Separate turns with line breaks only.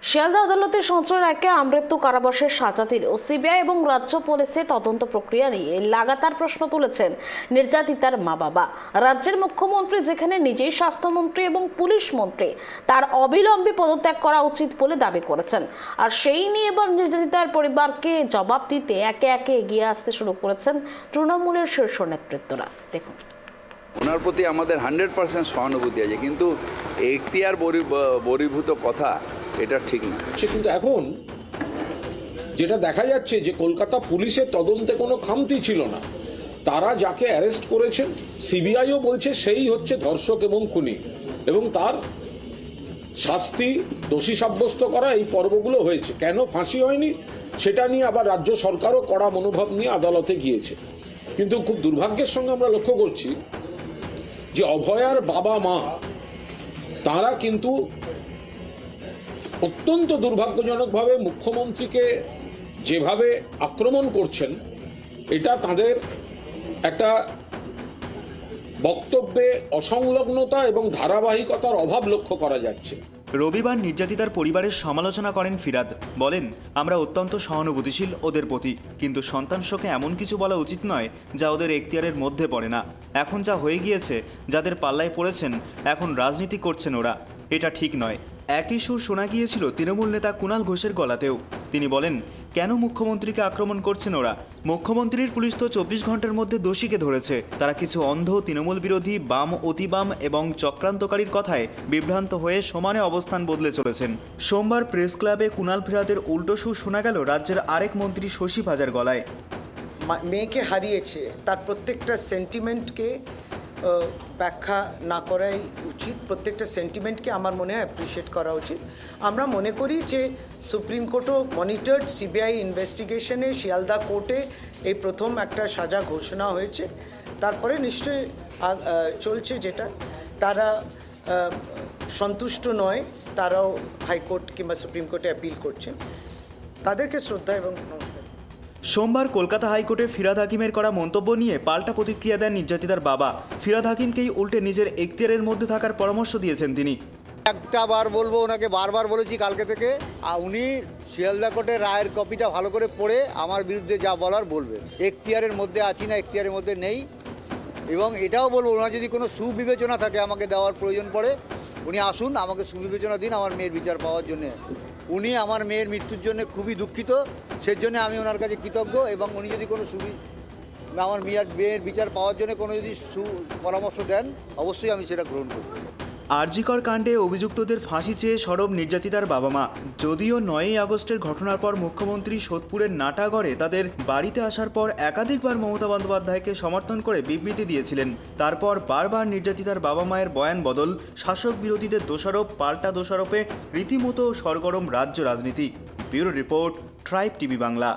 শিয়ালদা আদালতে সঞ্চয় রায়কে আমৃত্যু কারাবাসের সাজা দিলেও সিবিআই এবং রাজ্য পুলিশের তদন্ত প্রক্রিয়া নিয়ে লাগাতার প্রশ্ন তুলেছেন নির্যাতিতার মা বাবা। রাজ্যের মুখ্যমন্ত্রী যেখানে নিজেই স্বাস্থ্যমন্ত্রী এবং পুলিশ মন্ত্রী, তার অবিলম্বে পদত্যাগ করা উচিত বলে দাবি করেছেন। আর সেই নিয়ে এবার নির্যাতিতার পরিবারকে জবাব দিতে একে একে এগিয়ে আসতে শুরু করেছেন তৃণমূলের শীর্ষ নেতৃত্বরা। দেখুন,
ওনার প্রতি আমাদের 100% সহানুভূতি আছে, কিন্তু এখতিয়ার বহির্ভূত কথা এটা ঠিক না।
কিন্তু এখন যেটা দেখা যাচ্ছে যে কলকাতা পুলিশের তদন্তে কোনো খামতি ছিল না। তারা যাকে অ্যারেস্ট করেছেন, সিবিআইও বলছে সেই হচ্ছে ধর্ষক এবং খুনি, এবং তার শাস্তি দোষী সাব্যস্ত করা এই পর্বগুলো হয়েছে। কেন ফাঁসি হয়নি সেটা নিয়ে আবার রাজ্য সরকারও কড়া মনোভাব নিয়ে আদালতে গিয়েছে। কিন্তু খুব দুর্ভাগ্যের সঙ্গে আমরা লক্ষ্য করছি যে অভয়ার বাবা মা তারা কিন্তু অত্যন্ত দুর্ভাগ্যজনকভাবে মুখ্যমন্ত্রীকে যেভাবে আক্রমণ করছেন, এটা তাদের একটা বক্তব্যে অসংলগ্নতা এবং ধারাবাহিকতার অভাব লক্ষ্য করা যাচ্ছে।
রবিবার নির্যাতিতার পরিবারের সমালোচনা করেন ফিরাদ। বলেন, আমরা অত্যন্ত সহানুভূতিশীল ওদের প্রতি, কিন্তু সন্তান শোকে এমন কিছু বলা উচিত নয় যা ওদের এখতিয়ারের মধ্যে পড়ে না। এখন যা হয়ে গিয়েছে, যাদের পাল্লায় পড়েছেন এখন রাজনীতি করছেন ওরা, এটা ঠিক নয়। একই সুর শোনা গিয়েছিল তৃণমূল নেতা কুণাল ঘোষের গলাতেও। তিনি বলেন, কেন মুখ্যমন্ত্রীকে আক্রমণ করছেন ওরা? মুখ্যমন্ত্রীর পুলিশ তো 24 ঘন্টার মধ্যে দোষীকে ধরেছে। তারা কিছু অন্ধ তৃণমূল বিরোধী, বাম, অতি বাম এবং চক্রান্তকারীর কথায় বিভ্রান্ত হয়ে সমানে অবস্থান বদলে চলেছেন। সোমবার প্রেস ক্লাবে কুণাল ফিরাদের উল্টো সুর শোনা গেল রাজ্যের আরেক মন্ত্রী শশী পাজার গলায়।
মেয়েকে হারিয়েছে, তার প্রত্যেকটা সেন্টিমেন্টকে ব্যাখ্যা না করাই উচিত। প্রত্যেকটা সেন্টিমেন্টকে আমার মনে হয় অ্যাপ্রিসিয়েট করা উচিত। আমরা মনে করি যে সুপ্রিম কোর্টও মনিটর্ড সিবিআই ইনভেস্টিগেশনে শিয়ালদা কোর্টে এই প্রথম একটা সাজা ঘোষণা হয়েছে। তারপরে নিশ্চয়ই চলছে, যেটা তারা সন্তুষ্ট নয়, তারাও হাইকোর্ট কিংবা সুপ্রিম কোর্টে অ্যাপিল করছেন। তাদেরকে শ্রদ্ধা এবং নমস্কার।
সোমবার কলকাতা হাইকোর্টে ফিরাদ হাকিমের করা মন্তব্য নিয়ে পাল্টা প্রতিক্রিয়া দেন নির্যাতিতার বাবা। ফিরাদ হাকিমকেই উল্টে নিজের এখতিয়ারের মধ্যে থাকার পরামর্শ দিয়েছেন তিনি।
একটা বার বলবো, ওনাকে বারবার বলেছি কালকে থেকে, উনি শিয়ালদা কোর্টের রায়ের কপিটা ভালো করে পড়ে আমার বিরুদ্ধে যা বলার বলবে। এখতিয়ারের মধ্যে আছি না, এখতিয়ারের মধ্যে নেই। এবং এটাও বলবো, ওনার যদি কোনো সুবিবেচনা থাকে আমাকে দেওয়ার প্রয়োজন পড়ে, উনি আসুন, আমাকে সুবিবেচনা দিন আমার মেয়ের বিচার পাওয়ার জন্যে। উনি আমার মেয়ের মৃত্যুর জন্য খুবই দুঃখিত, সেজন্য আমি ওনার কাছে কৃতজ্ঞ। এবং উনি যদি কোনো আমার মেয়ের বিচার পাওয়ার জন্য কোনো যদি পরামর্শ দেন, অবশ্যই আমি সেটা গ্রহণ করব।
আরজিকর কাণ্ডে অভিযুক্তদের ফাঁসি চেয়ে সরব নির্যাতিতার বাবা মা। যদিও 9ই আগস্টের ঘটনার পর মুখ্যমন্ত্রী সোদপুরের নাটাগড়ে তাদের বাড়িতে আসার পর একাধিকবার মমতা বন্দ্যোপাধ্যায়কে সমর্থন করে বিবৃতি দিয়েছিলেন, তারপর বারবার নির্যাতিতার বাবা মায়ের বয়ান বদল, শাসক বিরোধীদের দোষারোপ, পাল্টা দোষারোপে রীতিমতো সরগরম রাজ্য রাজনীতি। Bureau report, tribe TV Bangla.